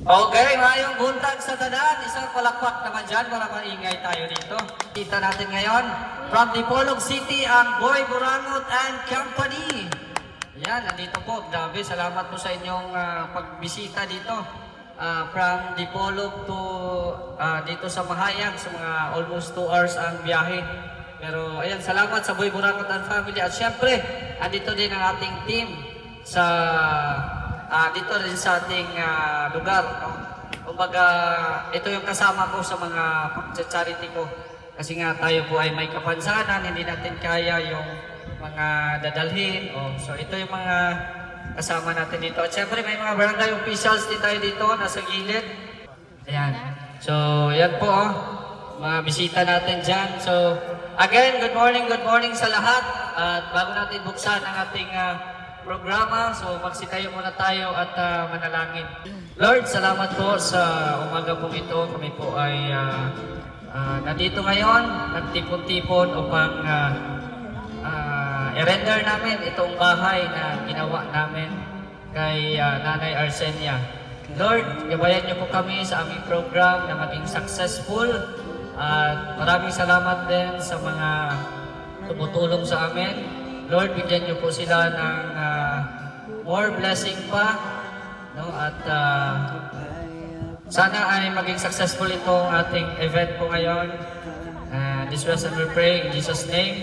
Okay, mayong buntag sa tanan. Isang palakpak naman dyan para maingay tayo dito. Kita natin ngayon from Dipolog City ang Boy Burangot and Company. Yan, nandito po. Grabe, salamat po sa inyong pagbisita dito. From Dipolog to dito sa Mahayag, sa mga almost 2 hours ang biyahe. Pero ayan, salamat sa Boy Burangot and Family. At syempre, andito din ang ating team sa dito rin sa ating lugar. No? Kumbaga, ito yung kasama ko sa mga charity ko. Kasi nga tayo po ay may kapansanan, hindi natin kaya yung mga dadalhin. So ito yung mga kasama natin dito. At syempre may mga barangay officials din tayo dito, nasa gilid. Ayan. So yan po, mga bisita natin dyan. So again, good morning sa lahat. At bago natin buksan ang ating programa. So magsitayo muna tayo at manalangin. Lord, salamat po sa umaga po ito. Kami po ay nandito ngayon, nagtipon-tipon upang i-render namin itong bahay na ginawa namin kay Nanay Arsenia. Lord, gabayan niyo po kami sa aming program na maging successful. At maraming salamat din sa mga tumutulong sa amin. Lord, bigyan niyo po sila ng more blessing pa, no? At sana ay maging successful itong ating event po ngayon. This was and we pray in Jesus' name.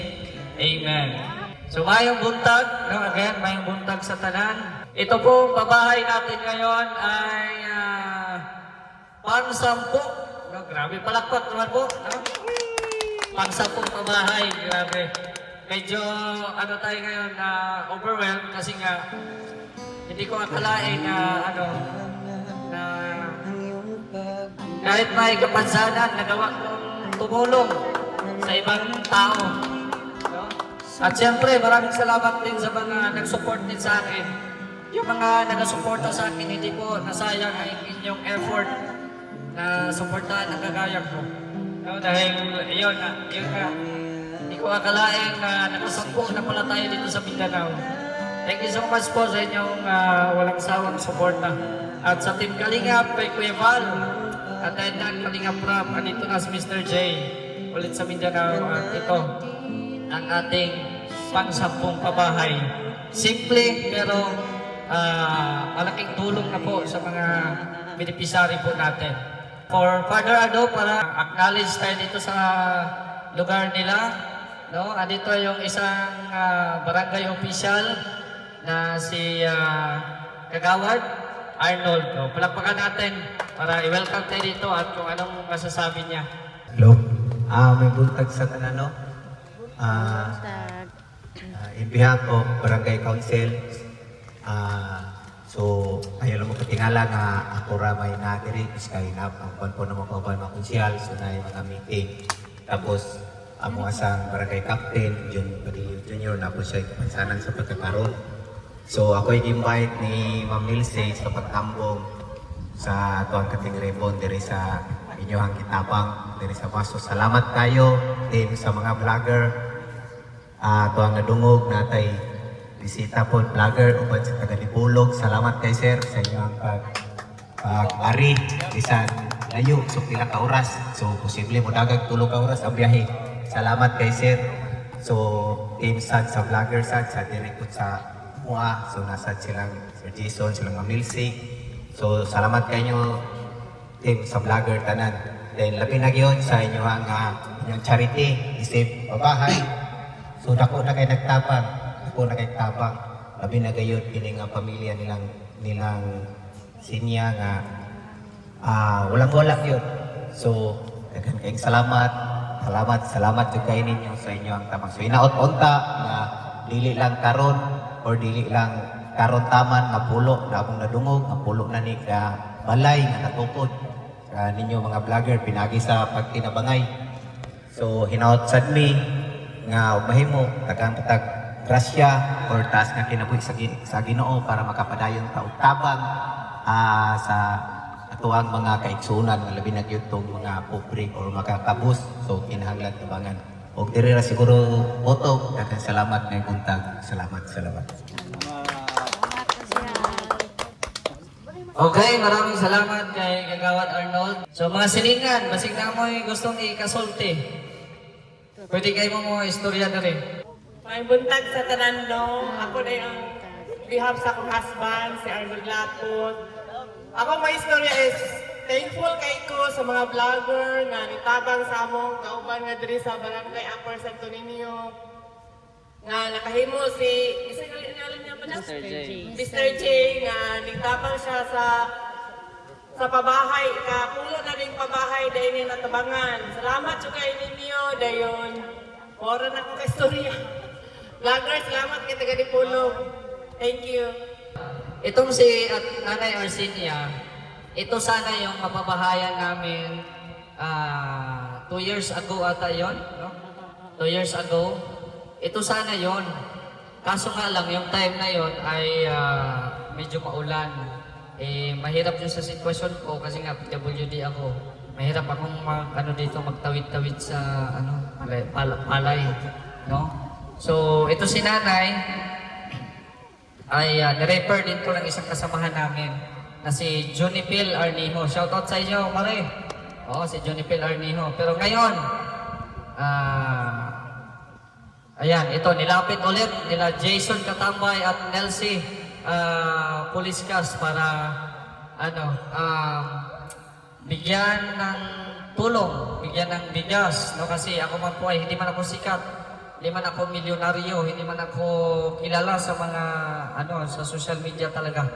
Amen. So mayong buntag, no? Again, mayong buntag sa tanan. Ito po, pabahay natin ngayon ay pang-sampu. No? Grabe, palakpak naman po. No? Pang-sampung pabahay, grabe. Medyo ano tayo ngayon na overwhelmed kasi nga hindi ko akalain na na kahit may kapansanan nagawa kong tumulong sa ibang tao. No? At siyempre maraming salamat din sa mga nag-support din sa akin. Yung mga nag-suporta sa akin, hindi ko nasayang ang inyong effort na supportahan ang kagaya ko. No? Dahil yun nga. Hindi ko akalain na nakasampu na pala tayo dito sa Mindanao. Thank you so much po sa inyong walang sawang suporta. At sa Team Kalingap, kay Kuya Val, at dahil na Kalingap Rap, andito na si Mr. J ulit sa Mindanao. At ito ang ating pang-sampung pabahay. Simple pero malaking tulong na po sa mga beneficiary po natin. For further ado, para acknowledge tayo dito sa lugar nila. No, andito yung isang barangay official na si Kagawad Arnold. No, palakpakan natin para i-welcome tayo dito at kung anong masasabi niya. Hello. May buntag sa tanan, no? In behalf of Barangay Council, so ayaw lang mo katingala nga ako ramay na diri kay na ang po na mga konsyal so na yung mga meeting. Tapos ang mga asang barangay captain, John Padillo Jr. na po siya kapansanan sa pagkakaroon. So ako i-invite ni Ma'am Nilse sa pagtambong sa atuang kating rebon diri sa inyong kitabang diri sa Paso. Salamat kayo din sa mga vlogger. Atuang nadungog natay bisita po vlogger uban sa taga-Dipolog. Salamat kay sir sa inyong pag-ari bisan layo so pila ka oras. So posible mo dagag 3 ka oras ang biyahe. Salamat kay sir. So team sad sa vlogger sad sa direkot sa MUA. So nasa silang Sir Jason, silang Ma'am Nilse. So salamat kayo team sa vlogger tanan. Then labi na gyud sa inyong charity isip pabahay. So dako na kay nagtapang, dako na kay tapang. Labi na gyud kini nga pamilya nilang sinya nga walang-wala gyud. So daghan kayong salamat jud kay ninyo sa inyong tamang. So inaot-unta na dili lang karon or dili lang karon taman nga pulo na akong nadungog, nga pulo na ni ka balay nga natukod ninyo mga vlogger pinagi sa pagtinabangay. So hinaot sad mi nga mahimo tagang patag grasya or taas nga kinabuhi sa Ginoo para makapadayon ta og tabang sa atuang mga kaigsunan nga labi na gyud tong mga pobre or makakabus. So kinahanglan tabangan og diri ra siguro oto daghang salamat nga buntag. Salamat. Okay, maraming salamat kay Kagawad Arnold. So mga silingan, basig na mo gustong ikasulti. Pwede kayo mo mga istorya na rin. May buntag sa tanan no. Ako na yung behalf sa akong husband, si Arnold Lapot. Ako may istorya is thankful kay ko sa mga vlogger na nitabang sa among kauban nga diri sa Barangay Upper Santo Niño. Nga nakahimo si isa ka niya pa na? Mr. J nga nitabang siya sa pabahay, kapulo na ding pabahay dahil niya natabangan. Salamat sa kay ninyo, dayon. Mora na ko ka istorya. Vlogger, salamat kay taga Dipolog. Thank you. Itong si Nanay Arsinia, ito sana yung mapabahayan namin 2 years ago ata yon, no? 2 years ago. Ito sana yon. Kaso nga lang, yung time na yon ay medyo maulan. Mahirap yung sa sitwasyon ko kasi nga PWD ako. Mahirap akong magtawid-tawid sa palay, no? So, ito si Nanay ay nirefer din ko ng isang kasamahan namin na si Junipil Arnijo. Shoutout sa inyo, Mare. Oo, si Junipil Arnijo. Pero ngayon, ayan, ito, nilapit ulit nila Jason Katambay at Nelsie Puliscas para bigyan ng tulong, bigyan ng bigas, no? Kasi ako man po ay hindi man ako sikat, hindi man ako milyonaryo, hindi man ako kilala sa mga sa social media talaga.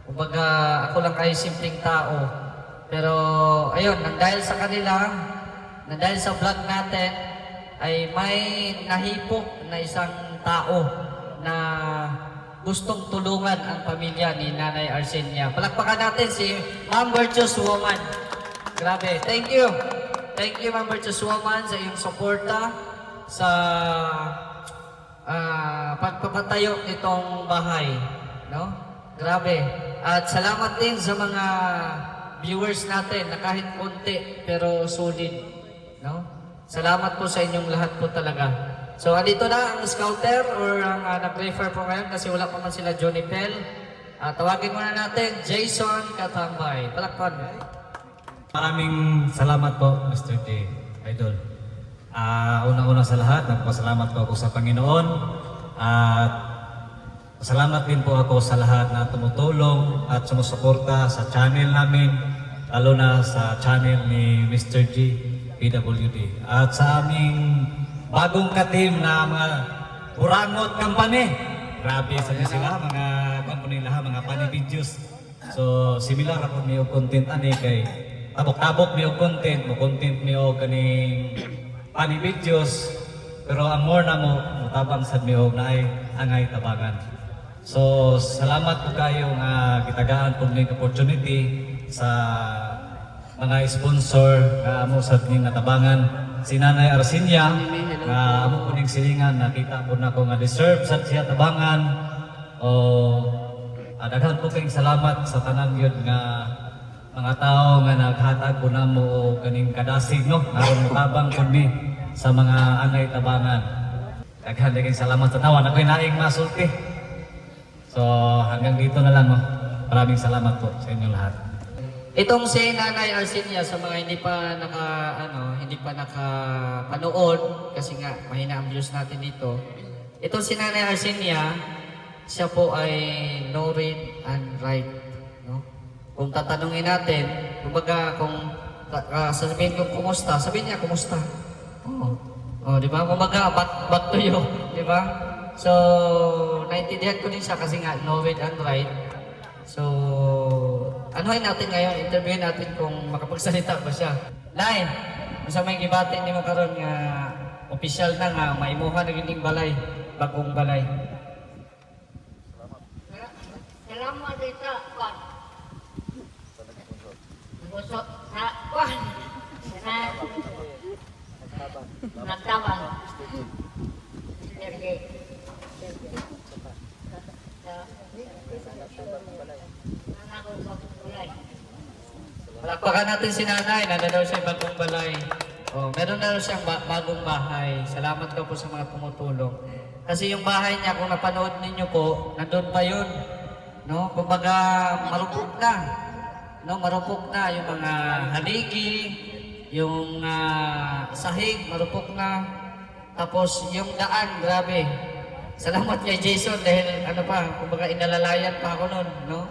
Kumbaga, ako lang ay simpleng tao. Pero ayun, nang dahil sa kanila, nang dahil sa vlog natin, ay may nahipok na isang tao na gustong tulungan ang pamilya ni Nanay Arsinia. Palakpakan natin si Ma'am Virtuous Woman. Grabe. Thank you. Thank you, Ma'am Virtuous Woman, sa iyong suporta sa pagpapatayo nitong bahay. No? Grabe. At salamat din sa mga viewers natin na kahit konti pero solid. No? Salamat po sa inyong lahat po talaga. So, andito na ang scouter or ang nag-refer po ngayon kasi wala pa man sila Johnny Pell. Tawagin muna natin Jason Katambay. Palakpan. Maraming salamat po, Mr. J. Idol. Una-una sa lahat, nagpasalamat po ako sa Panginoon. At salamat din po ako sa lahat na tumutulong at sumusuporta sa channel namin, lalo na sa channel ni Mr. G. PWD. At sa aming bagong ka-team na mga Burangot Company. Grabe sa sila, mga company lahat, mga funny videos. So, similar ako may content ani kay tabok-tabok may content, mo content may kaning funny videos. Pero ang more na mo, mutabang sa may na ay angay tabangan. So, salamat po kayo nga gitagaan po ng opportunity sa mga sponsor nga amo sa ning natabangan si Nanay Arsinia nga amo ko ning silingan nakita po na ko nga deserve sa siya tabangan o daghan po kayong salamat sa tanan gyud nga mga tao nga naghatag po namo og kaning kadasig no aron motabang pud mi sa mga angay tabangan. Daghan kayong salamat sa tawa ako'y naing masulti. So hanggang dito na lang no. Maraming salamat po sa inyo lahat. Itong si Nanay Arsinia sa mga hindi pa nakapanood kasi nga mahina ang views natin dito. Itong si Nanay Arsinia, siya po ay no read and write, no? Kung tatanungin natin, kumbaga kung sabihin kong kumusta, sabihin niya kumusta. Oh, di ba? Kumbaga back to you, di ba? So, naintindihan ko din siya kasi nga no read and write. So, anuhin natin ngayon, interviewin natin kung makapagsalita ba siya. Nay, kung may gibatin ni mo karon nga opisyal na nga, maimuha na gining balay, bagong balay. Salamat dito, Kwan. Gusto sa Kwan. Nagtabang. Sergey. Palakpakan natin si Nanay, nanda daw siya bagong balay. Oh, meron na daw siyang bagong bahay. Salamat daw po sa mga tumutulong. Kasi yung bahay niya, kung napanood ninyo po, nandun pa yun. No, kumbaga marupok na. No, marupok na yung mga haligi, yung sahig, marupok na. Tapos yung daan, grabe. Salamat kay Jason dahil ano pa, kumbaga inalalayan pa ako noon, no?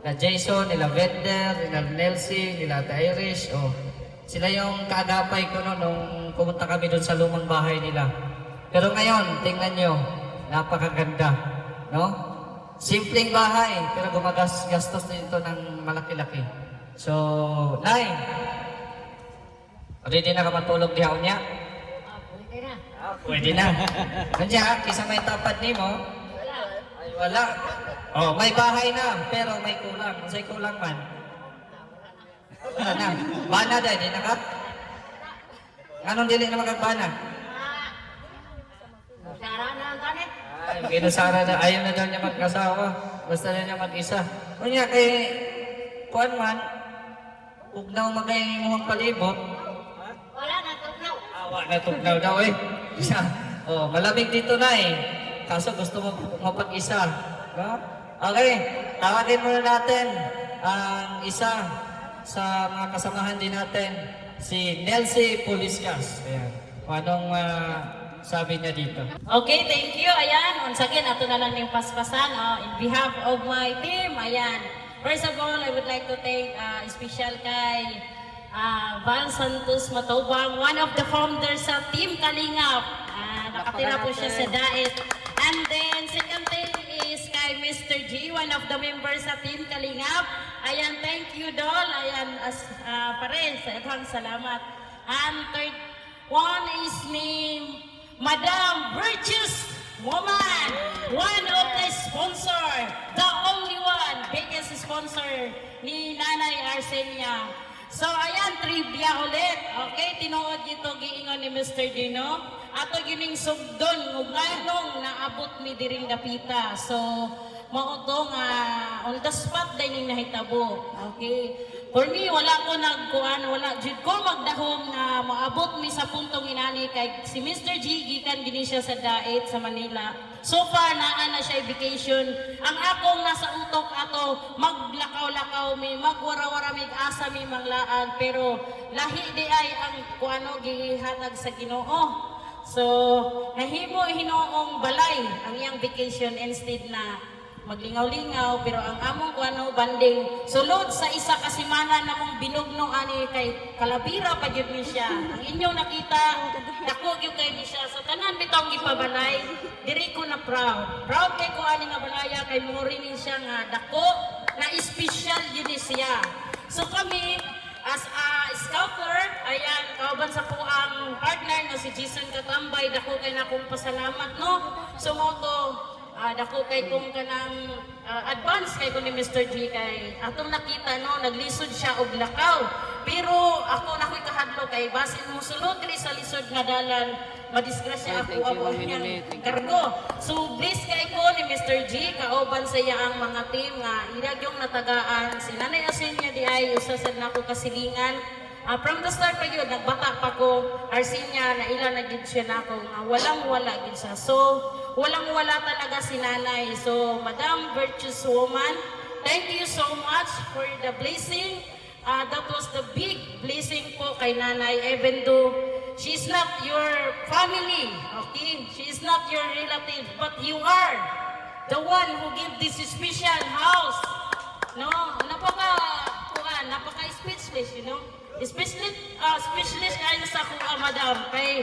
Na Jason, nila Vender, nila Nelsie, nila Irish, oh. Sila yung kaagapay ko noon nung pumunta kami doon sa lumang bahay nila. Pero ngayon, tingnan nyo, napakaganda, no? Simpleng bahay, pero gumagastos din ito ng malaki-laki. So, Nay, ready na ka matulog dihaw niya? Pwede na. Pwede na. Nandiyan, kisa may tapad ni mo? Wala. Ay, wala. Oh, may bahay na, pero may kulang. Masay kulang man. Wala na. Bana dahil, di na ka? Anong dili na magagbana? Sara na ang ganit. Ay, ginusara na, ayaw na daw niya magkasawa. Basta na niya mag-isa. Kunya, kay kuan man, huwag na magay muhang palibot. Wala na, tugnaw. Awa na tugnaw daw eh. Isa. Oh, malamig dito na eh. Kaso gusto mo mapag-isa. No? Okay, tawagin muna natin ang isa sa mga kasamahan din natin, si Nelsie Puliscas. Ayan. Anong sabi niya dito? Okay, thank you. Ayan, once again, ato na lang yung paspasan. In behalf of my team, ayan. First of all, I would like to thank special kay Val Santos Matubang, one of the founders sa Team Kalingap. Nakatira po siya sa Daet. And then, second thing is kay Mr. G, one of the members sa Team Kalingap. Ayan, thank you, Dol. Ayan, pare, sa ikhang salamat. And third one is ni Madam Virtuous Woman, one of the sponsor, the only one, biggest sponsor ni Nanay Arsenia. So ayan, trivia ulit. Okay, tinuod ito giingon ni Mr. Dino. Ato gining sugdon, ug nganong naabot mi diring dapita. So mao to nga on the spot din yung nahitabo. Okay. For me, wala ko nagkuhan, wala jud ko magdahom na maabot mi sa puntong inani kay si Mr. G gikan gini siya sa Daet sa Manila. So far naa na siya vacation. Ang akong nasa utok ato maglakaw-lakaw mi, magwara-wara mi asa mi manglaan pero lahi di ay ang kuano gihatag sa Ginoo. So nahimo hinoong balay ang iyang vacation instead na maglingaw-lingaw pero ang among kuano banding sulod sa isa ka semana namong binugno ani kay Kalabira pa gyud ni siya. Ang inyong nakita dako gyud kay ni siya sa tanan bitong gipabalay diri ko na proud kay ko ani nga balaya kay mori ni siya nga dako na special gyud ni siya. So kami as a scouter, ayan, kauban sa po ang partner no si Jason Katambay, dako kay na kong pasalamat no. So mo to dako kay kung kanang advance kay ko ni Mr. G kay atong nakita no naglisod siya og lakaw pero ako nakoy kahadlo kay basin mo sulod diri sa lisod nga dalan madisgrasya ako ang niyang kargo. So bless kay ko ni Mr. G kauban sa iya ang mga team nga ilagyong natagaan si Nanay Arsenia di ay usa sad nako kasilingan. From the start pa yun, nagbata pa ko, Arsenia, na ilan na gid siya nako nga walang-wala gid siya. So, walang-wala talaga si Nanay. So, Madam Virtuous Woman, thank you so much for the blessing. That was the big blessing po kay Nanay, even though she's not your family, okay? She is not your relative, but you are the one who give this special house. No, napaka-speechless, you know? Speechless kayo sa kuha, madam. Kay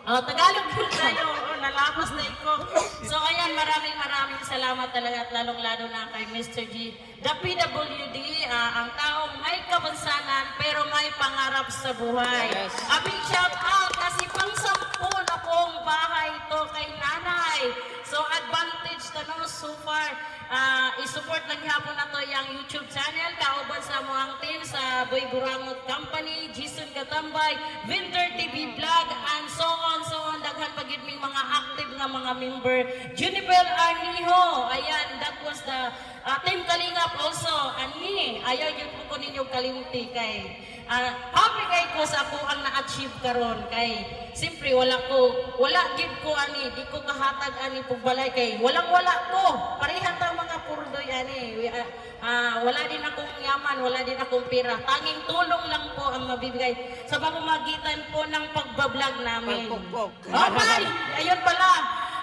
Tagalog po tayo, nalapos na iko. So ayan, maraming salamat talaga at lalong-lalo na kay Mr. G. The PWD, ang taong may kabansanan pero may pangarap sa buhay. A big shout out kasi pang-sampu na pong bahay ito kay Nanay. So advantage tanong so far, i-support lang hapon na to yung YouTube channel, kauban sa mga team sa Boy Burangot Company, Jason Katambay, Winter TV Vlog, and so on. Daghan pagid may mga active nga mga member. Junibel Arniho, ayan, that was the Team Kalingap also. Ani, ayaw yun po ko ninyo kalimti kay happy kay ko sa ako ang na-achieve karon kay simpre wala gid ko ani di ko kahatag ani pugbalay kay walang-wala ko pareha ta mga purdo yan eh. Wala din akong yaman, wala din akong pera. Tanging tulong lang po ang mabibigay sa pamamagitan po ng pagbablog namin. Okay, ayun pala.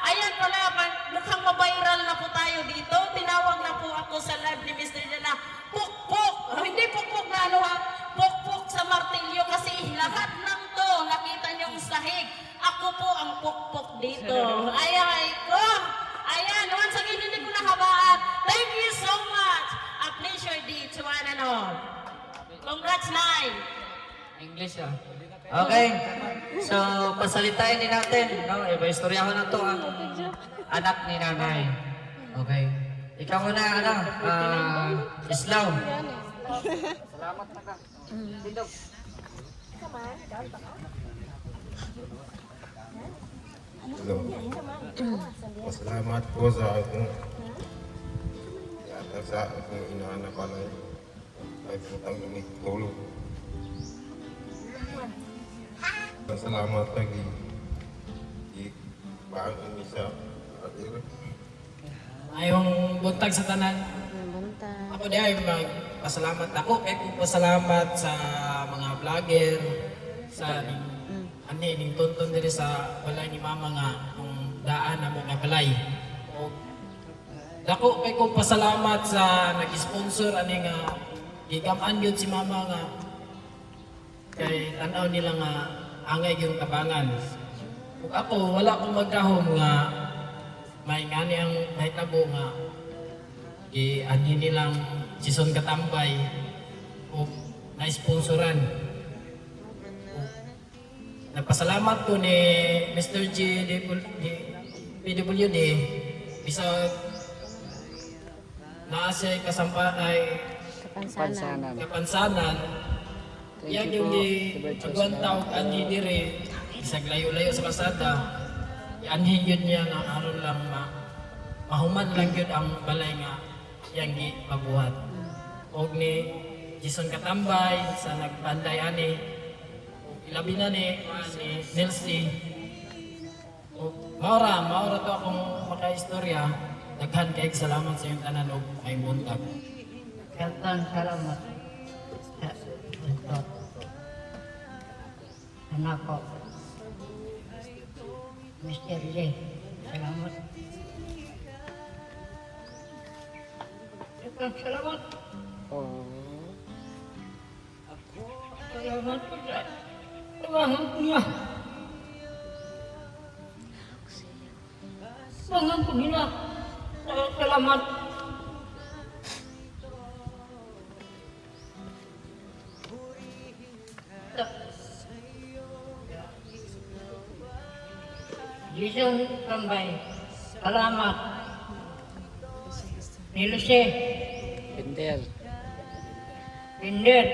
Ayan pala, mukhang mabiral na po tayo dito. Tinawag na po ako sa live ni Mr. Jana. Pukpuk! Hindi pukpuk na ano ha. Pukpuk sa martilyo kasi lahat ng to nakita niyong sahig. Ako po ang pukpuk dito. Ay ko! Ayan, once again, hindi ko nahabaan. Thank you so much. A pleasure di to one and all. Congrats, Nay. English ah. Okay. So, pasalitain din natin. No? Istoryahan na to ang anak ni nanay. Okay. Ikaw muna, ano, Islaw. Salamat na ka. Tindog. Hello. Pasalamat po sa akong yata sa akong inaanak ko lang ay putang ini tulog. Pasalamat lagi di bago ni sa atin. Ayong buntag sa tanan. Ako di ay magpasalamat ako. Kaya kung pasalamat sa mga vlogger, sa ning tonton diri sa balay ni mama nga kung daan na mga balay. O dako kay kung pasalamat sa nag-sponsor ani nga gigaman gyud si mama nga kay tanaw nila nga angay yung tabangan. Ug ako wala akong magdahom nga may ngani ang mahitabo nga anhin nilang Jason Katambay o na-sponsoran. Nagpasalamat ko ni Mr. G. PWD bisag naa siya kapansanan yan yung agwantaw anhi diri bisag layo-layo sa kasada anhin yun niya nga aron lang mahuman lang yun ang balay nga yang gipabuhat og ni Jason Katambay sa nagbanday ani labi na ni Nelsie. Maura to akong makaistorya. Daghan kay salamat sa iyong tanan og may buntag. Kantang salamat sa ito. Anak ko. Mr. J. Salamat. Salamat. Salamat po sa tumahan ko niya. Tumahan ko nila. Salamat. Jason Tambay. Salamat. Niluse. Pinder.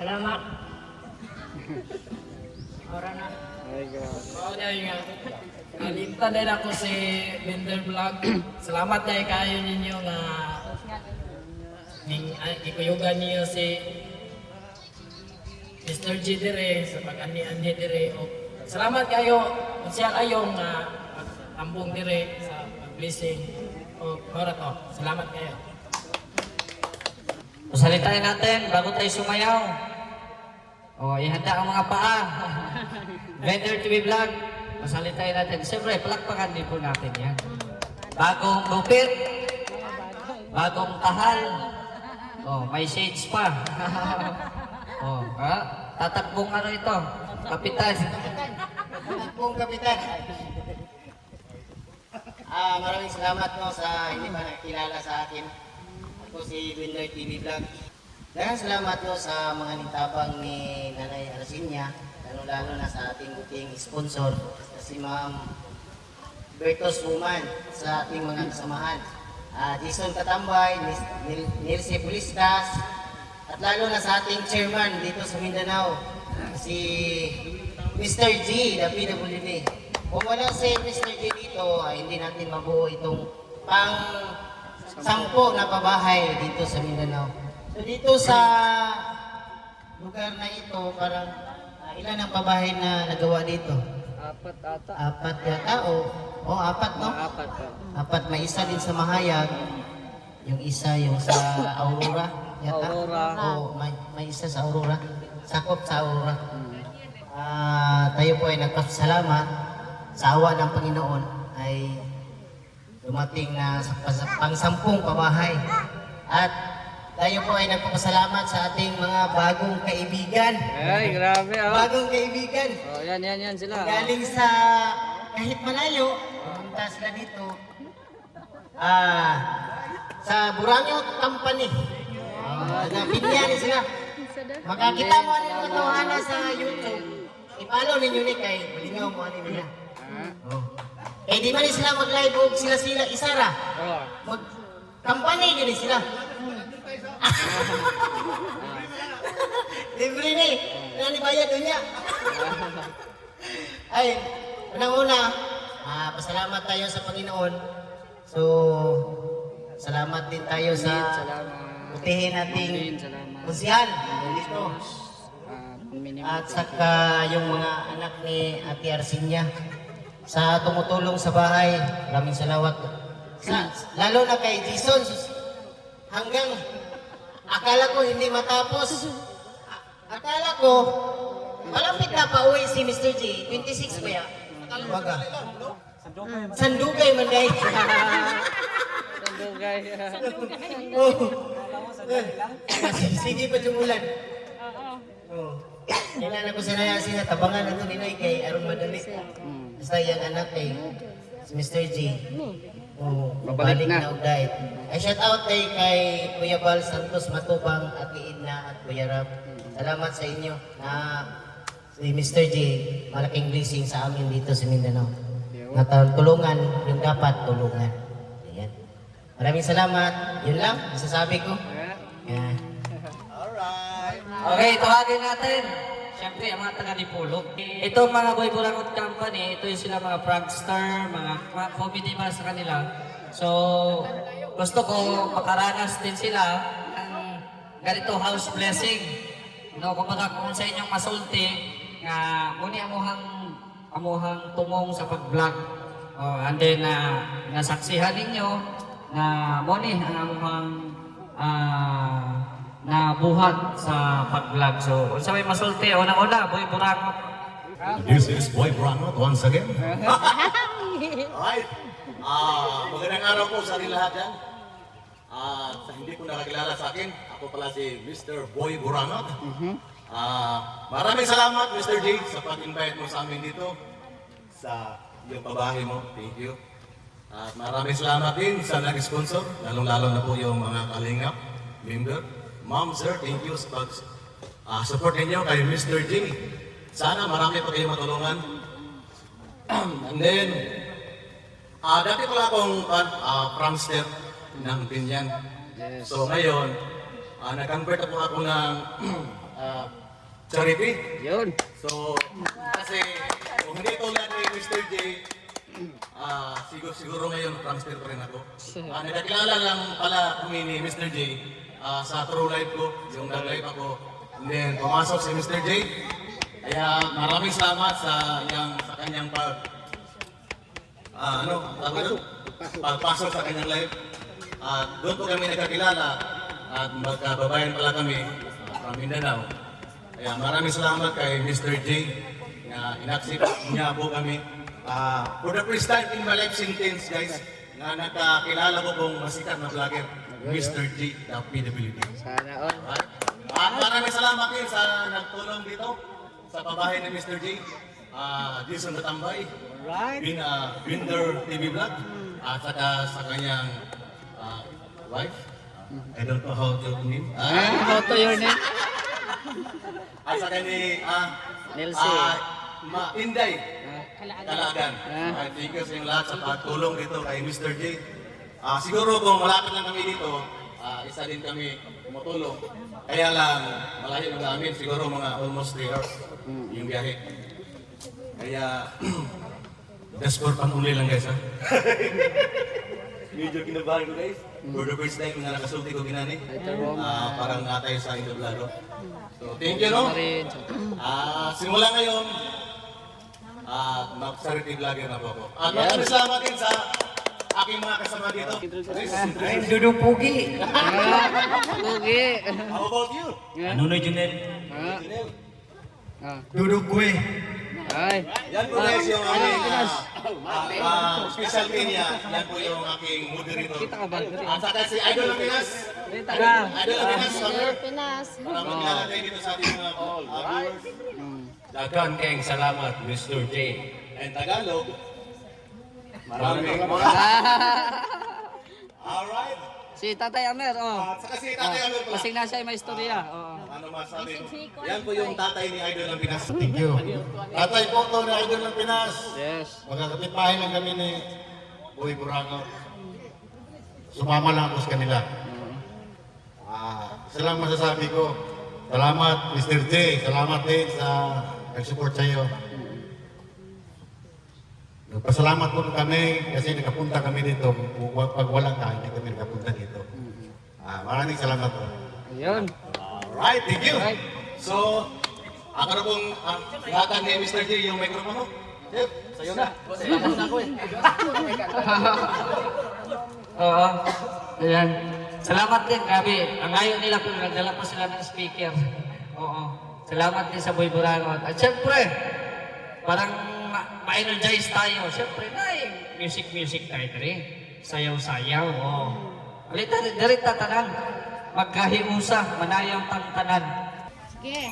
Salamat. Ora na. Mao day nga. Alimtan din ako si Binder Vlog. Salamat day kayo ninyo nga ning ikuyugan niyo si Mr. G dire sa pag-ani-ani dire o salamat kayo unsay ayong ambong dire sa pag-blessing o para to. Salamat kayo. Pasalitain natin bago tayo sumayaw. O, ihanda ang mga paa. Vendor TV Vlog. Pasalitain natin. Siyempre, palakpakan din po natin yan. Bagong gupit. Bagong tahal. O, may shades pa. O, tatakbong ano ito? Kapitan. Pong Kapitan. Maraming salamat po sa hindi pa nakilala sa akin. Ako si Binder TV Vlog. Daghang salamat po sa mga nitabang ni Nanay Arsinya, lalo na sa ating buting sponsor, si Ma'am Bertos Woman, sa ating mga kasamahan. Jason Katambay, Nelsie Pulistas, at lalo na sa ating chairman dito sa Mindanao, si Mr. G, the PWD. Kung wala si Mr. G dito, hindi natin mabuo itong pang-sampo na pabahay dito sa Mindanao. So dito sa lugar na ito, parang ilan ang pabahay na nagawa dito? Apat ata. Apat yata o apat no? Apat pa. Apat, may isa din sa Mahayag. Yung isa yung sa Aurora yata. Aurora. Oo, may isa sa Aurora. Sakop sa Aurora. Tayo po ay nagpasalamat sa awa ng Panginoon ay dumating na sa pang-sampung pabahay. At tayo po ay nagpapasalamat sa ating mga bagong kaibigan. Ay, grabe ah. Bagong kaibigan. Oh, yan sila. Galing sa kahit malayo, pumunta sila dito. Sa Burangot Company. Napinyari sila. Makakita mo ano yung katuhana sa YouTube. I-follow ninyo ni kay malingaw mo ano nila. Eh di man sila mag-live o sila isara. Oh. Mag-company din sila. Libre ni. Nani bayad doon niya. Ay, unang-una, pasalamat tayo sa Panginoon. So, salamat din tayo sa putihin nating kunsihal dito. At saka yung mga anak ni Ate Arsinya sa tumutulong sa bahay. Maraming salamat. Lalo na kay Jason, hanggang akala ko hindi matapos. Akala ko, malapit na pauwi si Mr. J. 26 ba yan? Baga. Sandugay man dahil. Sandugay. Sige pa yung ulan. Kailangan ko sa tabangan na ito ninoy kay Aron Madali. Basta yung anak kay si Mr. J. Babalik na ugdait. Ay shout out kay Kuya Bal Santos Matubang, Ate Idna at Kuya Rab. Salamat sa inyo na si Mr. J, malaking blessing sa amin dito sa Mindanao. Tulungan yung dapat tulungan. Ayan. Maraming salamat. Yun lang, masasabi ko. Yan. Okay, tawagin natin. Siyempre, ang mga taga-Dipolog. Itong mga Boy Burangot Company, ito yung sila mga prankster, mga comedy ba sa kanila. So, gusto ko makaranas din sila ng ganito house blessing. No, kumbaga kung sa inyong masulti, nga muni amuhang tumong sa pag-vlog. And then, nasaksihan ninyo na muni ang amuhang na buhat sa pag-vlog. So, kung sa may masulti, una-una, Boy Burangot. This is Boy Brangot once again. Alright. Magandang araw po sa ating lahat yan. Sa hindi ko nakakilala sa akin, ako pala si Mr. Boy Burangot. Maraming salamat Mr. J sa pag-invite mo sa amin dito sa iyong pabahay mo. Thank you. At maraming salamat din sa nag-sponsor, lalong-lalo na po yung mga kalingap, member. Ma'am, sir, thank you sa pag-support ninyo kay Mr. J. Sana marami pa kayo matulungan. And then, dati pala akong prankster ng Binyan. So ngayon, nag-convert po ako ng charity. Yun. So, kasi kung hindi tulad ni Mr. J, siguro ngayon prankster pa rin ako. Nagkakilala lang pala kami ni Mr. J sa true life ko, yung nag-live ako. And then, pumasok si Mr. J. Kaya maraming salamat sa kanyang pagpasok sa kanyang live. At doon po kami nagkakilala at magkababayan pala kami from Mindanao. Kaya maraming salamat kay Mr. J na inaksip niya po kami. For the first time in my life sentence, guys, na nakakilala ko pong masikat na vlogger, Mr. J, the PWD. Sana all. At maraming salamat din sa nagtulong dito sa pabahay ni Mr. J. Jason Batambay, Binder TV Vlog, at saka sa kanyang wife. I don't know how to name. How to your name? At saka ni Nelsie. Inday Kalagan. Thank you sa inyong lahat sa pagtulong dito kay Mr. J. Siguro kung malapit lang kami dito, isa din kami tumutulong. Kaya lang, malayo ng amin, siguro mga almost 3 hours yung biyahe. Kaya, just for pang-uli lang guys ha. Medyo kinabahan ko guys. For the first time na nakasulti ko ginani. Parang tayo sa Indoblado. So, thank you no. Simula ngayon, At mag-charity vlogger na po ako. At maraming salamat din sa aking mga kasama dito. Dudong Pugi. How about you? Nunoy Junel. Janelle? Dudok ko eh. Yan po guys yung aking specialty niya. Yan po yung aking moderator. At saka si Idol ng Pinas. Idol ng Pinas, sir. Para magkilala kayo dito sa ating mga viewers. Daghang kayong salamat, Mr. J. And Tagalog. Maraming. Alright. Si Tatay Amer, At saka si Tatay Amir pala. Kasing nasa may istorya. Ano masabi mo? Yan po yung tatay ni Idol ng Pinas. Thank you. Tatay po to na Idol ng Pinas. Yes. Magkakapit-bahay lang kami ni Boy Burangot. Sumama lang ako sa kanila. Isa lang masasabi ko. Salamat Mr. J. Salamat din sa nag-support sa iyo. Nagpasalamat po kami kasi nakapunta kami dito. Pag walang ka, hindi kami nakapunta dito. Maraming salamat po. Ayun. Alright, thank you. So, ako na pong lahat ni Mr. J yung microphone mo. Chef, sa'yo na. Oo. Ayan. Salamat din, grabe. Ang ayaw nila po, nagdala po sila ng speaker. Oo. Salamat din sa Boy Burangot. At syempre, parang ma-energize tayo. Syempre, music tayo rin. Sayaw-sayaw. Oo. Alita, dirita tanan. Magkahiusa, manayang tantanan. Sige.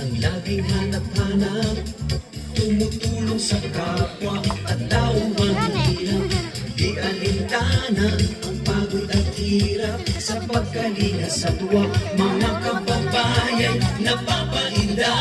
Ang laging hanap-hanap, tumutulong sa kapwa at taong mahirap. Di alintana ang pagod at hirap sa pagkalinga sa tuwa. Mga kababayan napapahinda.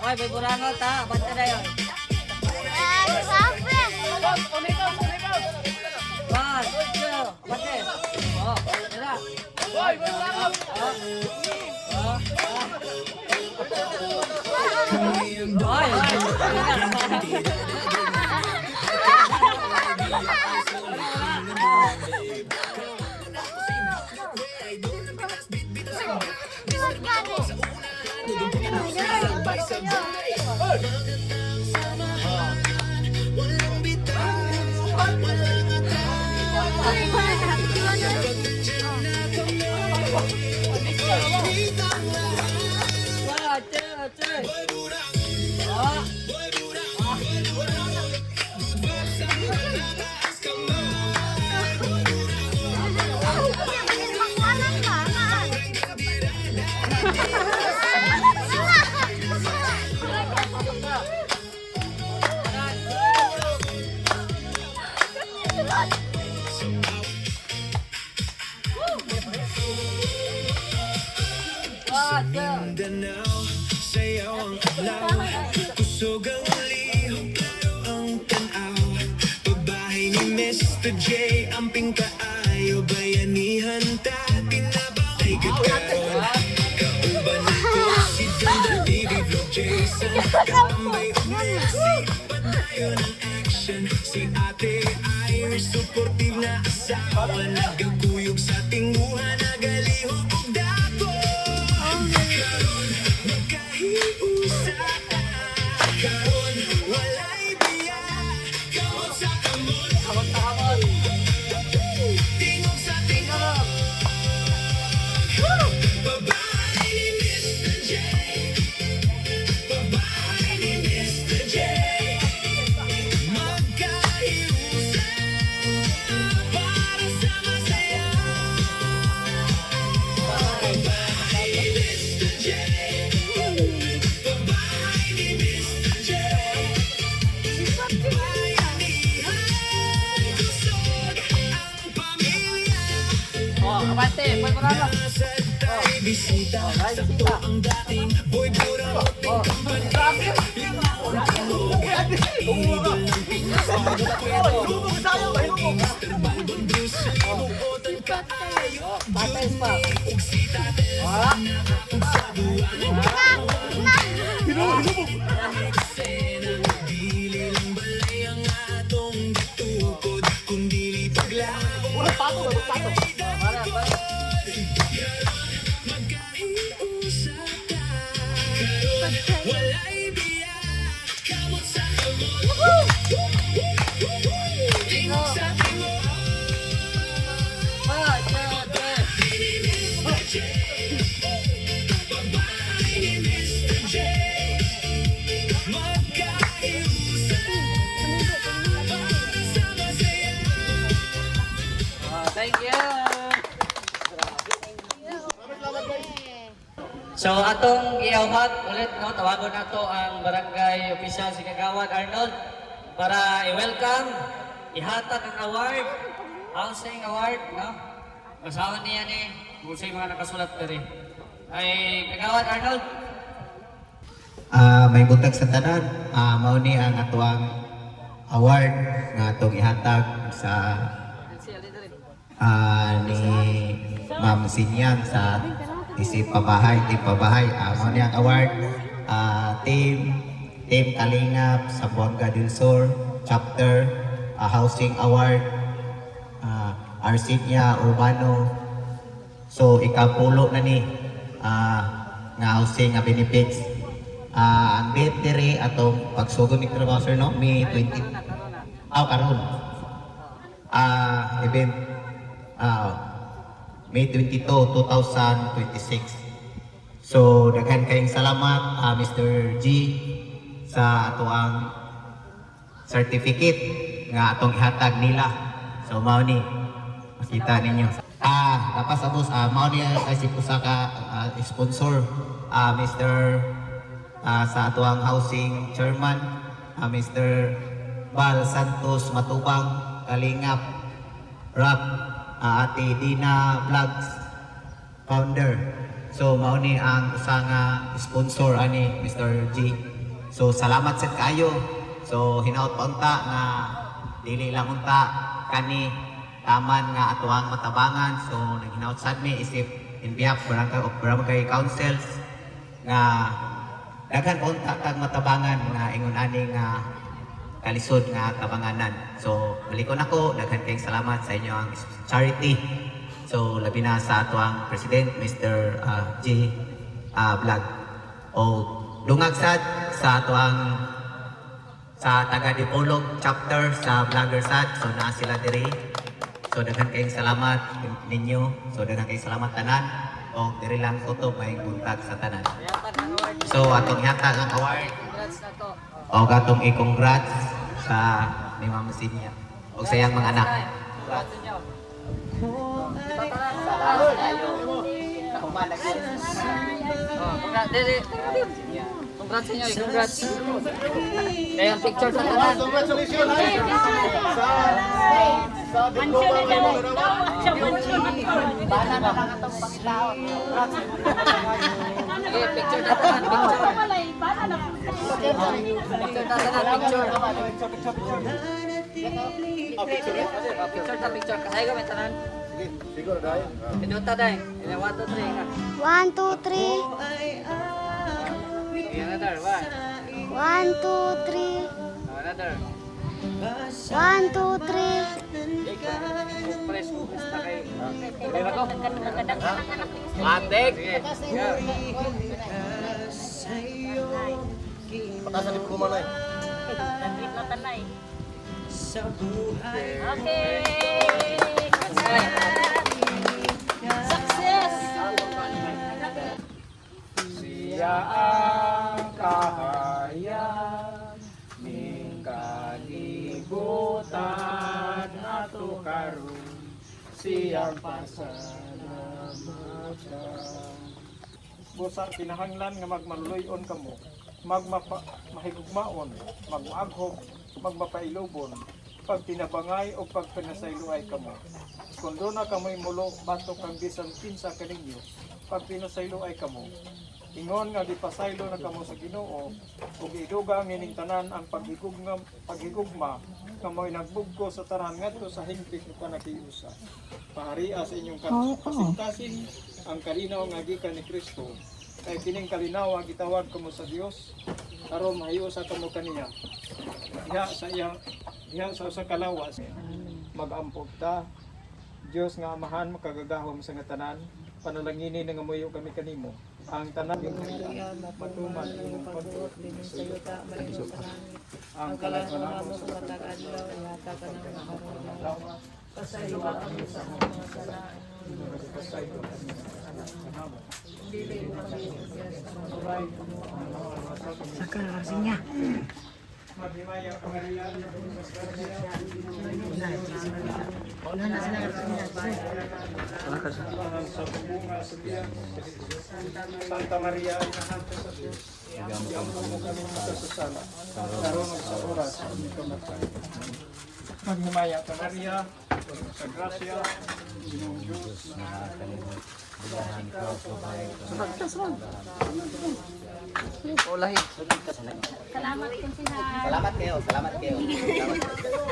Oy, Boy Burangot ha, banta na yun. One, two, bante. Oh, tira. Boy Burangot! Mindanao, sayaw ang alaw, kusog ang lihok, klaro ang tanaw. Pabahay ni Mr. J, amping kaayo, bayanihan ta, tinabang ay gagawin. Kauban ako si Ganda TV Vlog J, tambay umesi, panayo ng action. Si Ate Irish, supportive na asawa, nagaguyog sa tinguhan, nagalihok og dako. Karon, magkahiusa ta. Karon, walay biya. Kamot sa kamot. Tingog sa tingog. Babae ni Mr. J. Babae ni Mr. J. Magkahiusa para sa masaya. Babae ni Mr. J. Babae ni Mr. J. Bayanihan, kusog ang pamilya. Nasa tayo bisita, sakto ang dating boy Burangot ng company. Limang tulog, idol ng pinasado kwento. Mr. Bonbon Bruce, ibuotan ka tayo. Juni, ug si Tatel, nakakog sa buwan. Eksena, dili lang balay ang atong gitukod, kundi paglago. Magkahiusap ta. Karon, walay biya. Kamot sa kamot. Tingog sa tingog. Babae ni Mr. J. Babae ni Mr. J. Magkahiusap para sa masaya. Thank you. So atong iawhat ulit no, tawagon nato ang barangay official si Kagawad Arnold para i-welcome, ihatag ang award, housing award, no? Basahan niya ni kung sa'yo mga nakasulat diri. Ay Kagawad Arnold. May butag sa tanan, mao ni ang atuang award nga atong ihatag sa ni Ma'am Sinyang sa isip pabahay, team pabahay. Mao ni ang award, team Kalingap sa Buanga del Sur chapter, housing award, Arsinia Urbano. So ikapulo na ni nga housing nga benefits. Ang beteri atong pagsugod ni trabaho sir no, May 20 karon event May 22, 2026. So daghan kayong salamat Mr. G sa atuang certificate nga atong ihatag nila. So mao ni makita ninyo. Tapos abos mao ni si pusa ka sponsor Mr. Sa atuang housing chairman Mr. Val Santos Matubang Kalingap Rap, Ate Dina Vlogs founder. So mao ni ang usa nga sponsor ani Mr. G. So salamat sa kayo. So hinaut pa unta nga dili lang unta kani taman nga atuang matabangan. So naghinaut sad mi isip in behalf barangay councils nga daghan unta kag matabangan nga ingon ani nga kalisod nga tabanganan. So balikon ako, daghan kayong salamat sa inyo ang charity. So labi na sa atuang president Mr. J Vlog. O dungag sad sa atuang sa taga Dipolog chapter sa Vlogger sad. So naa sila diri. So daghan kayong salamat ninyo. So daghan kayong salamat tanan. O diri lang kutob may buntag sa tanan. So atong ihatag ang award. O gatong i-congrats sa ni Ma'am Sinya o sa iyang mga anak. Congrats sa inyo, congrats. Kaya ang picture sa tanan. Congratulations! Okay, picture na tanan, picture. Picture na tanan, picture. Picture ta, picture. Kasay ko may tanan. Siguro dahil. Pinuta dahil. 1, 2, 3 ka. 1, 2, 3. Another one. 1, 2, 3. Another. 1, 2, 3. Press na kay. Dira ko. Matik! Patasan di pumanay. Okay! Success! Siya ang kahayan ning kalibutan ato karon siyang pasalamatan. Busa kinahanglan nga magmaluyon kamo, mahigugmaon, magmaghog, magmapailubon, pag pinabangay o pag pinasayloay kamo. Kung doon na kamo'y mulo, batok kang bisan kinsa kaninyo, pag pinasayloay kamo. Ingon nga gipasaylo na kamo sa Ginoo ug iduga ang ining tanan ang paghigugma kamoy nagbugko sa tanan ngadto sa hingpit nga panakiusa. Paharia sa inyong kasintasin ang kalinaw nga gikan ni Kristo. Kay kining kalinaw ang gitawag kamo sa Dios aron mahiusa kamo kaniya. Diha sa usa ka lawas mag-ampog ta. Dios nga amahan makagagahom sa nga tanan. Panalangini nga muyo kami kanimo. Ang tanan yung matuman imong pagtuot din sa yuta ang kalagman mo sa matag-adlaw yata ka nang maharong pasaylo kami sa mga sala pasaylo kami sa anak dili mo kami sa buhay sa kasinya Magimaya pangarian sa bunga sa biyan Santa Maria inahan ko sa Diyos iyang mo kami magkasasala karon sa oras ng kamatay. Magimaya ka Maria sa grasya Ginoong Diyos na Salamat kayo.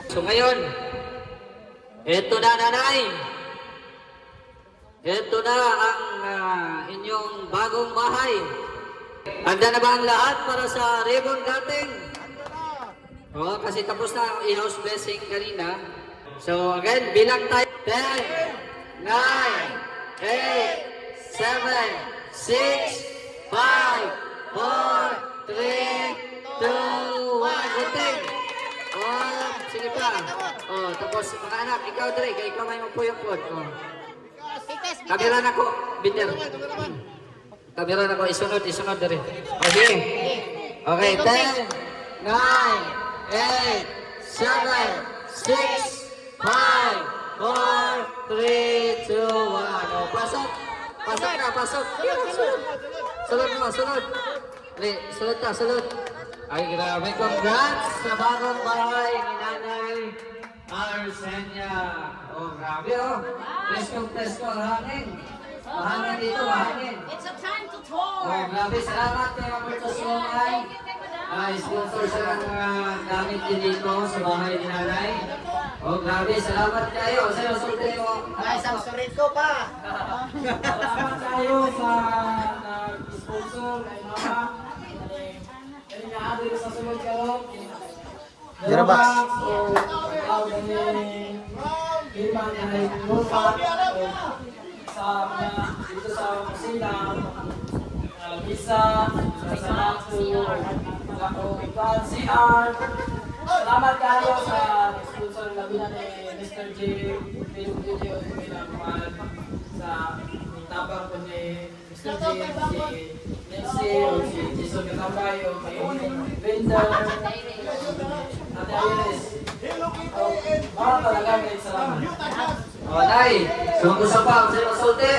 So ngayon, ito na nanay. Ito na ang inyong bagong bahay. Handa na ba ang lahat para sa ribbon cutting? Oo, kasi tapos na ang i-house blessing kanina. So again, bilang tayo. 10, 9, 8, 7, 6, 5, 4, 3, 2, 1. Gunting. Oh, sige pa. Oh, tapos mga anak, ikaw Dre, kaya ikaw may magpuyong-puyong. Oh. Kamera na ko, binder. Kamera na ko, isunod Dre. Okay. Okay, 10, 9, 8, 7, 6, 5, 4, 3, 2, 1. Oh, pasok. Pasok na, pasok. Sunod mo, sunod. Sunod. Ay, grabe. Congrats sa bagong bahay ni Nanay Arsenia. Oh, grabe oh. Presko, hangin. Mahangin dito, mahangin. It's a time to talk! Oh, grabe. Salamat kay Roberto Sumay. Sponsor siya ng gamit din dito sa bahay ni Nanay. Oh, grabe. Salamat kayo. Sa'yo, sulti mo. Ay, isang surito pa. Salamat kayo sa nag-sponsor kay Mama. Kaya nga sa sunod kayo. Jerabox. Iman na lupa dito sa kusina, lamisa, sa salatu, sa kumitan, CR. Salamat kayo sa sponsor labi na ni Mr. J. Video pinagmahal sa tabang ko ni Mr. J. Si Nancy o si Jason Galambay o kay Vendor Ate Iris. Parang talaga kayo salamat. O, Nay, sumusa pa ang sa'yo sulti.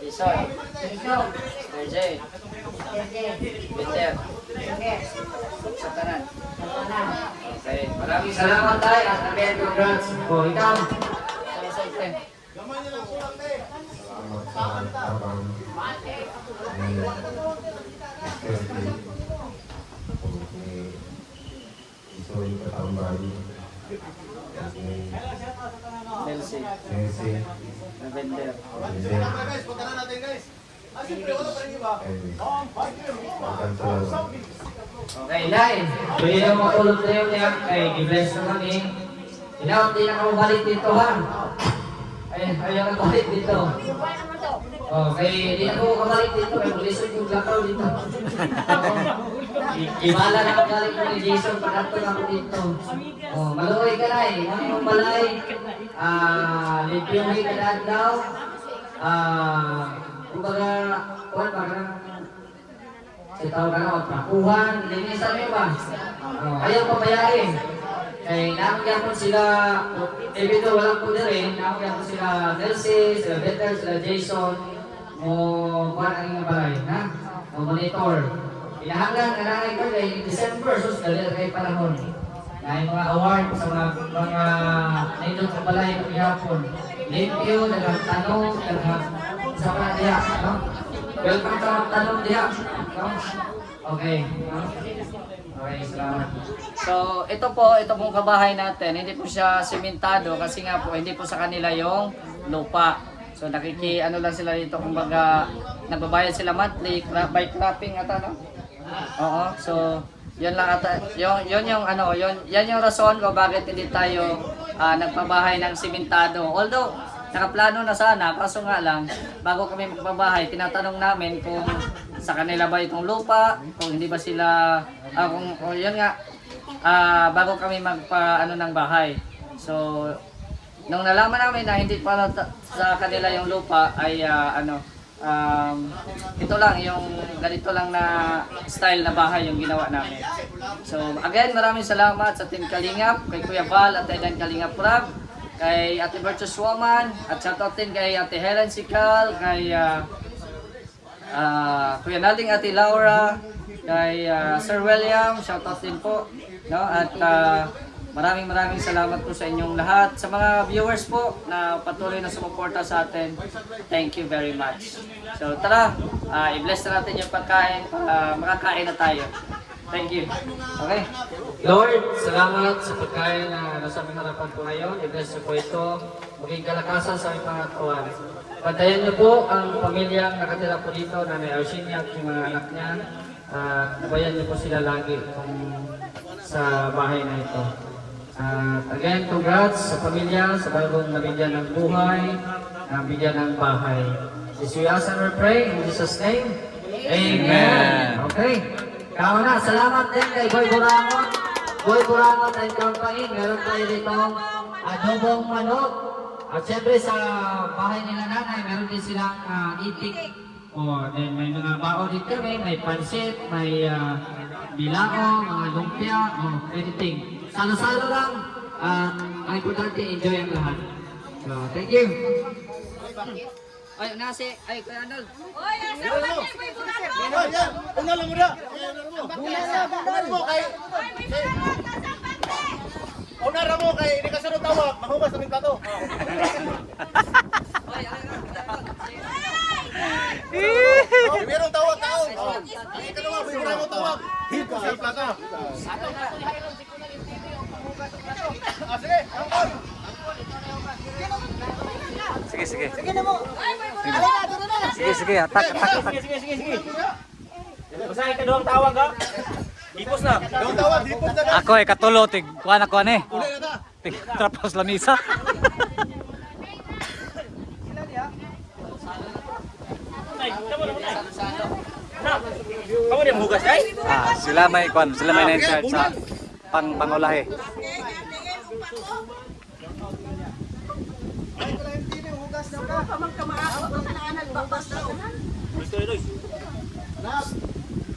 Isoy, Mr. J, Peter, Satanan. Okay, maraming salamat tayo at again, congrats. O, ikaw. Sa'yo sulti. Sorry, Kataong Bali. Nelsie. Nancy. Lavender. Guys, punta na natin guys. Siyempre, wala pa rin iba. Makan selalu. Okay, Nay. Pwede na matulog tayo niya. Kay gibless naman eh. Inaw, di na ka balik dito ha. Ay, ayaw na balik dito. Okay, di na ko kabalik dito. Kaya bulisan yung lakaw dito. Ibala na kabalik ko ni Jason. Pagkato na ako dito. Oh, maluoy ka na eh. Ano yung balay? Libyong ka na daw. Kumbaga, sitaw ka na, pakuhan, linisan mo ba? Ayaw pabayarin. Kaya nakakaya po sila, even though walang po rin, nakakaya po sila Nelsie, sila Better, sila Jason, o kuhan ang inyong balay, ha? O monitor. Inahanggan, nanay ko kay December, sus, galir kayo panahon. Na yung mga award sa mga naindot sa balay ng ihapon. Limpyo, dagang tanong, dagang sa mga diya, no? Welcome sa mga tanong diya, no? Okay, no? Okay, salamat. So, ito pong kabahay natin, hindi po siya simentado kasi nga po, hindi po sa kanila yung lupa. So, ano lang sila dito, kumbaga, nagbabayad sila monthly, by cropping ata, no? Oo, so, yun lang ata, yan yung rason kung bakit hindi tayo nagpabahay ng simentado. Although, nakaplano na sana, kaso nga lang, bago kami magpabahay, tinatanong namin kung sa kanila ba itong lupa, kung hindi ba sila, kung yun nga, bago kami magpa ng bahay. So, nung nalaman namin na hindi pala sa kanila yung lupa, ay ito lang, yung ganito lang na style na bahay yung ginawa namin. So, again, maraming salamat sa Team Kalingap, kay Kuya Val at Eden Kalingap Rab, kay Ate Virtuous Woman, at shoutout din kay Ate Helen Sikal, kay Kuya Nalding, Ate Laura, kay Sir William, shoutout din po, no? At maraming salamat po sa inyong lahat. Sa mga viewers po na patuloy na sumuporta sa atin, thank you very much. So tara, i-bless na natin yung pagkain para makakain na tayo. Thank you. Okay. Lord, salamat sa pagkain na nasa aming harapan po ngayon. I-bless niyo po ito. Maging kalakasan sa aming pangatawan. Bantayan niyo po ang pamilyang nakatira po dito, Nanay Arsinia at yung mga anak niya. Nabayan niyo po sila lagi sa bahay na ito. Again, congrats sa pamilya, sa bagong nabigyan ng buhay, nabigyan ng bahay. This we ask and we pray in Jesus' name. Amen. Okay. Kama na, salamat din kay Boy Burangot. Boy Burangot and Company. Meron tayo dito adobong manok. At syempre sa bahay nila nanay, meron din silang itik. Then may mga bao din kami, may pansit, may bilao, mga lumpia, anything. Salo-salo lang. Ang importante, enjoy ang lahat. So, thank you. Ay, Kuya Arnold. Oy, asa ba kay Boy Burangot? Una lang muna. Una mo kay... Una ra mo kay hindi ka sunod tawag. Mahugas sa aming plato. Merong tawag. Hindi ka naman, may mo tawag. Hito sa plato. Sige. Sige na mo. Sige, atak. Sige. Basahin ka doang tawag ha. Hipos na. Doon tawag, hipos na. Ako katulo tig kuan ako ani. Uli na ta. Tig trapos lamisa. Kamu dia menghugas ay? Sila may na-insert sa pangulahe.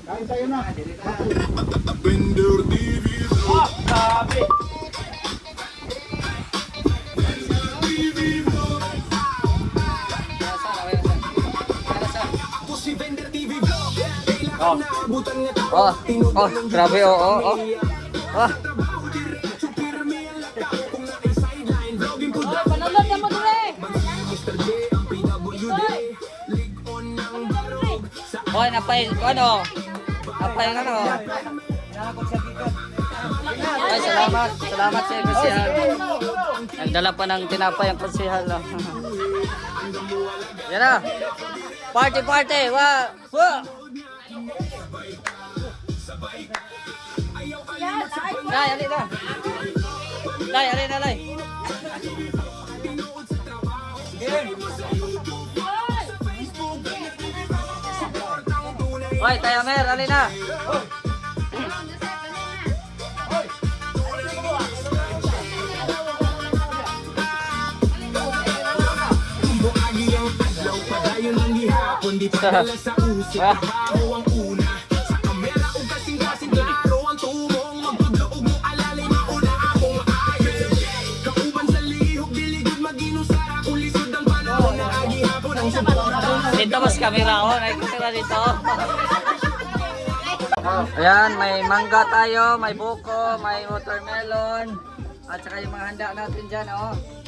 Kain tayo na. Sabi. Grabe, Panulod ka mo dire. Oy, napay ano? Ay, salamat. Salamat sa konsehal. Nagdala pa ng tinapay ang konsehal. Oh. Yan na. Party, party. Wa. Lay, alin na. Lay, alin na, lay. Hoy, tayo mer, alin na. Dito mas camera oh, nakikita dito. Ayan, may mangga tayo, may buko, may watermelon, at saka yung mga handa natin dyan oh.